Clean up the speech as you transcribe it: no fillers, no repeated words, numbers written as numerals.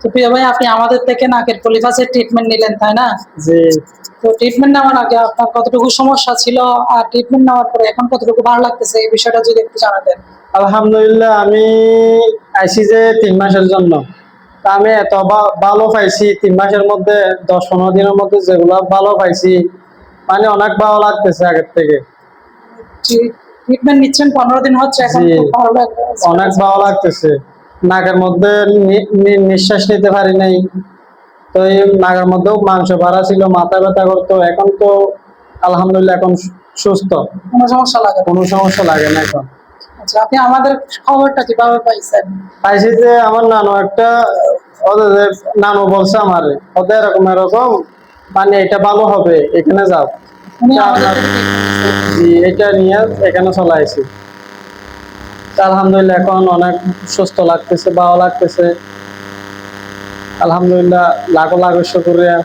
তো প্রিয় ভাই, আপনি আমাদের থেকে নাকের পলিপাসের ট্রিটমেন্ট নিলেন, তাই না? জি। তো ট্রিটমেন্ট নেওয়ার আগে আপনার কতটুকু সমস্যা ছিল, আর ট্রিটমেন্ট নেওয়ার পরে এখন কতটুকু ভালো লাগতেছে, এই বিষয়টা যদি একটু জানাতেন। আলহামদুলিল্লাহ, আমি আইছি যে 3 মাসের জন্য। তা আমি এত ভালো পাইছি 3 মাসের মধ্যে, 10-15 দিনের মধ্যে যেগুলো ভালো পাইছি, মানে অনেক ভালো লাগতেছে আগের থেকে। ট্রিটমেন্ট নিচ্ছেন 15 দিন হচ্ছে, এখন জি, খুব ভালো লাগছে। অনেক ভালো লাগতেছে। নাকের মধ্যে নিঃশ্বাস নিতে পারি নাই, তো এই নাকের মধ্যেও মাংস বাড়া ছিল, মাথা ব্যথা করতো। এখন তো আলহামদুলিল্লাহ এখন সুস্থ, কোনো সমস্যা লাগে না? কোনো সমস্যা লাগে না এখন। আচ্ছা, আপনি আমাদের খবরটা কিভাবে পাইছেন? পাইছি যে আমার নানু একটা, ওদের নানু বলছে আমার, ওদের এরকম এরকম, মানে এটা ভালো হবে, এখানে যাও। উনি তা আমাদের আমরা থেকে treatment নিছেন। জি, এটা নিয়ে এখানে চলে আসি। আলহামদুলিল্লাহ এখন অনেক সুস্থ লাগতেছে, ভালো লাগতেছে। আলহামদুলিল্লাহ, লাখো লাখো শুকরিয়া।